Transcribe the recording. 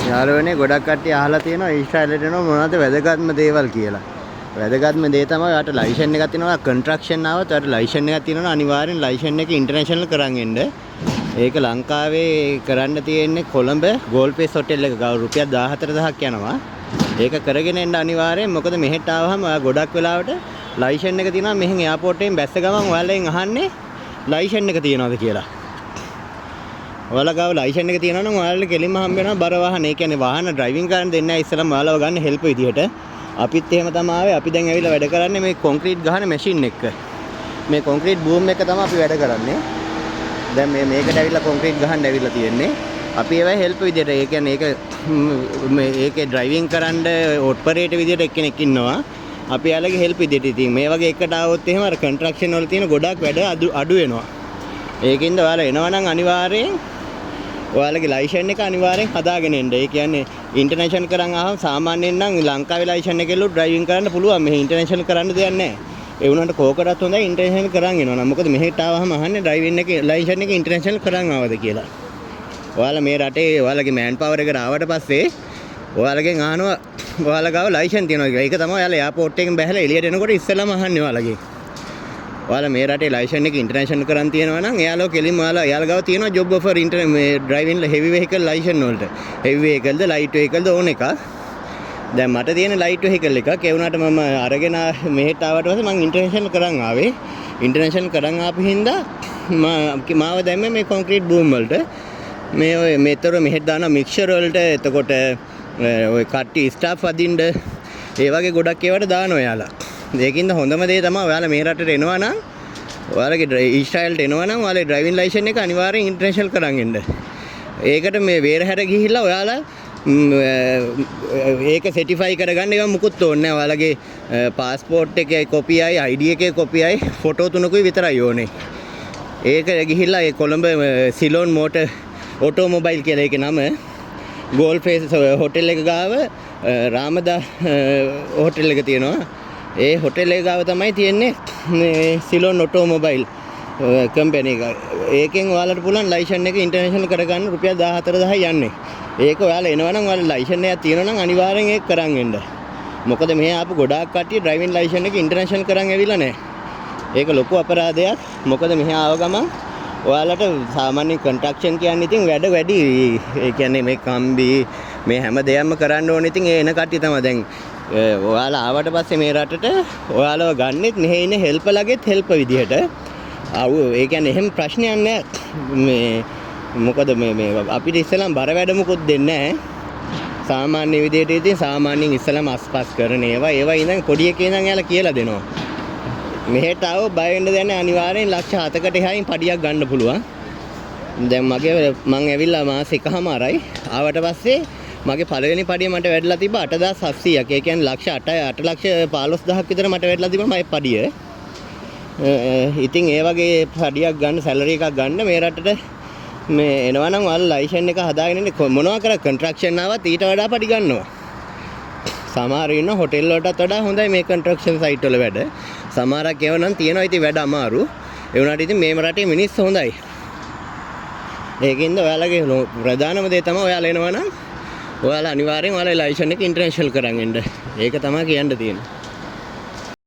යාළුවනේ ගොඩක් කට්ටිය අහලා තියෙනවා ඊශ්‍රායලයට එනවා මොනවද වැදගත්ම දේවල් කියලා. වැදගත්ම දේ තමයි ඔයාට ලයිසන් එකක් තියෙනවා කන්ට්‍රැක්ෂන් ආවත් ඔයාට ලයිසන් එකක් තියෙනවා අනිවාර්යෙන් ලයිසන් එක ඉන්ටර්නැෂනල් කරන් එන්න. ඒක ලංකාවේ කරන්න තියෙන්නේ කොළඹ ගෝල්ඩ් හොටෙල් එක ගාව රුපියල් 14000ක් යනවා. ඒක කරගෙන එන්න අනිවාර්යෙන් මොකද මෙහෙට ආවහම ඔයා ගොඩක් වෙලාවට ලයිසන් එක තියෙනවා මෙහෙන් එයාපෝට් එකෙන් බැස්ස ගමන් ඔයාලෙන් අහන්නේ ලයිසන් එක තියෙනවද කියලා. ඔයාලා ගාව ලයිසන් එක තියෙනවා නම් ඔයාලට කෙලින්ම හම්බ වෙනවා බර වාහන. ඒ කියන්නේ වාහන ඩ්‍රයිවිං කරන්න දෙන්නේ නැහැ ඉස්සෙල්ලාම ඔයාලව ගන්න හෙල්ප් විදියට. අපිත් එහෙම තමයි ආවේ. අපි දැන් ඇවිල්ලා වැඩ කරන්නේ මේ කොන්ක්‍රීට් ගහන මැෂින් එක. මේ කොන්ක්‍රීට් බූම් එක තමයි අපි වැඩ කරන්නේ. දැන් මේකට ඇවිල්ලා කොන්ක්‍රීට් ගහන්න ඇවිල්ලා තියෙන්නේ. අපි ඒවයි හෙල්ප් විදියට. ඒ කියන්නේ ඒකේ ඩ්‍රයිවිං කරන්න ඔපරේටර් විදියට එක්කෙනෙක් ඉන්නවා. අපි යාළුවගේ හෙල්ප් විදියට. ඉතින් මේ වගේ එකට ආවොත් එහෙම අර කන්ස්ට්‍රක්ෂන් වල තියෙන ගොඩක් වැඩ අඩු වෙනවා. ඒකින්ද ඔයාලා එනවා නම් අනිවාර්යෙන් ඔයාලගේ ලයිසන් එක අනිවාර්යෙන් හදාගෙන එන්න. ඒ කියන්නේ ඉන්ටර්නැෂනල් කරන් ආවම සාමාන්‍යයෙන් නම් ලංකාවේ ලයිසන් එකෙලු ඩ්‍රයිවිං කරන්න පුළුවන්. මෙහි ඉන්ටර්නැෂනල් කරන්න දෙයක් නැහැ. ඒ වුණාට කෝකටත් හොඳයි ඉන්ටර්නැෂනල් කරන් එනවා නම්. මොකද මෙහෙට ආවම අහන්නේ ඩ්‍රයිවිං එකේ ලයිසන් එක ඉන්ටර්නැෂනල් කරන් ආවද කියලා. ඔයාලා මේ රටේ ඔයාලගේ මෑන් පවර් එකට ආවට පස්සේ ඔයාලගෙන් අහනවා ඔයාලා ගාව ලයිසන් තියෙනවා කියලා. ඒක තමයි ඔයාලා එයාපෝට් එකෙන් බැහැලා එළියට එනකොට ඉස්සෙල්ලාම අහන්නේ ඔයාලගෙන්. ඔයාලා මේ රටේ ලයිසන් එක ඉන්ටර්නැෂනල් කරන් තියෙනවා නම් එයාලා කෙලින්ම ඔයාලා ගාව තියෙනවා ජොබ් ඔෆර් මේ ඩ්‍රයිවිං හෙවි වෙහිකල් ලයිසන් වලට. හෙවි වෙහිකල්ද ලයිට් වෙහිකල්ද ඕන එකක්. දැන් මට තියෙන ලයිට් වෙහිකල් එකක්. ඒ වුණාට මම අරගෙන මෙහෙට ආවට පස්සේ මම ඉන්ටර්නැෂනල් කරන් ආවේ. ඉන්ටර්නැෂනල් කරන් ආපු හින්දා මාව දැම්මේ මේ කොන්ක්‍රීට් බූම් වලට. මේ ඔය මෙතර මෙහෙට දාන මික්සර් වලට එතකොට ඔය කට්ටි ස්ටාෆ් අදින්න ඒ වගේ ගොඩක් ඒවට දානවා ඔයාලා. ඒකින්ද හොඳම දේ තමයි ඔයාලා මේ රටට එනවා නම් ඔයාලගේ ඊශ්‍රායලට එනවා නම් ඔයාලේ ඩ්‍රයිවිං ලයිසන් එක අනිවාර්යෙන් ඉන්ටර්නැෂනල් කරන් එන්න. ඒකට මේ වේරහැර ගිහිල්ලා ඔයාලා ඒක සර්ටිෆයි කරගන්න ඒවා මුකුත් ඕනේ නැහැ. ඔයාලගේ પાස්පෝර්ට් එකේ කොපියයි ID එකේ කොපියයි ෆොටෝ තුනකුයි විතරයි ඕනේ. ඒක ගිහිල්ලා ඒ කොළඹ සිලෝන් මෝටර් ඔටෝමොබයිල් කියලා ඒකේ නම ගෝල්ඩ් ෆේස් හොටෙල් එක ගාව රාමදා හොටෙල් එක තියෙනවා. ඒ හොටෙල් එක ගාව තමයි තියෙන්නේ සිලෝන් ඔටෝමොබයිල් කම්පැනි එක. ඒකෙන් ඔයාලට පුළුවන් ලයිසන් එක ඉන්ටර්නැෂනල් කරගන්න රුපියල් 14000යි යන්නේ. ඒක ඔයාලා එනවා නම් ඔයාලා ලයිසන් එකක් තියෙනවා නම් අනිවාර්යෙන් ඒක කරන් එන්න. මොකද මෙහි ආපු ගොඩාක් කට්ටිය ඩ්‍රයිවිං ලයිසන් එක ඉන්ටර්නැෂනල් කරන් ඇවිල්ලා නැහැ. ඒක ලොකු අපරාධයක්. මොකද මෙහි ආව ගමන් ඔයාලට සාමාන්‍ය කන්ස්ට්‍රක්ෂන් කියන්නේ ඉතින් වැඩ වැඩි. ඒ කියන්නේ මේ කම්බි මේ හැම දෙයක්ම කරන්න ඕනේ. ඉතින් ඒ එන කට්ටිය තමයි දැන් ඔයාලා ආවට පස්සේ මේ රටට ඔයාලව ගන්නෙත් මෙහි ඉන්න හෙල්පර්ලගෙත් හෙල්ප් විදිහට. ඒ කියන්නේ එහෙම ප්‍රශ්නයක් නැහැ. මේ මොකද මේ අපිට ඉස්සෙල්ලාම බර වැඩ මුකුත් දෙන්නේ නැහැ. සාමාන්‍ය විදිහට ඉතින් සාමාන්‍යයෙන් ඉස්සෙල්ලාම අස්පස් කරන ඒවා ඉඳන් පොඩි එකේ ඉඳන් යාලා කියලා දෙනවා. මෙහෙට ආව බය වෙන්න දෙයක් නැහැ. අනිවාර්යෙන් ලක්ෂ 7කට එහායින් පඩියක් ගන්න පුළුවන්. දැන් මං ඇවිල්ලා මාස එකමාරයි. ආවට පස්සේ මගේ පළවෙනි පඩිය මට වැඩිලා තිබ්බ 8700ක්. ඒ කියන්නේ ලක්ෂ 8,15000ක් විතර මට වැඩිලා තිබුණා මගේ පඩිය. ඉතින් ඒ වගේ පඩියක් ගන්න සැලරි එකක් ගන්න මේ රටට මේ එනවා නම් ඔයාලා ලයිසන් එක හදාගෙන ඉන්නේ මොනවා කර කන්ස්ට්‍රක්ෂන් ආවත් ඊට වඩා පඩි ගන්නවා. සමහර ඉන්න හොටෙල් වලටත් වඩා හොඳයි මේ කන්ස්ට්‍රක්ෂන් සයිට් වල වැඩ. සමහරක් ඒවා නම් තියෙනවා ඉතින් වැඩ අමාරු. ඒ වුණාට ඉතින් මේ රටේ මිනිස්සු හොඳයි. ඒකින්ද ඔයාලගේ ප්‍රධානම දේ තමයි ඔයාලා එනවා නම් ඔයාලා අනිවාර්යෙන් ඔයාලා ලයිසන් එක ඉන්ටර්නැෂනල් කරන් එන්න. ඒක තමයි කියන්න තියෙන්නේ.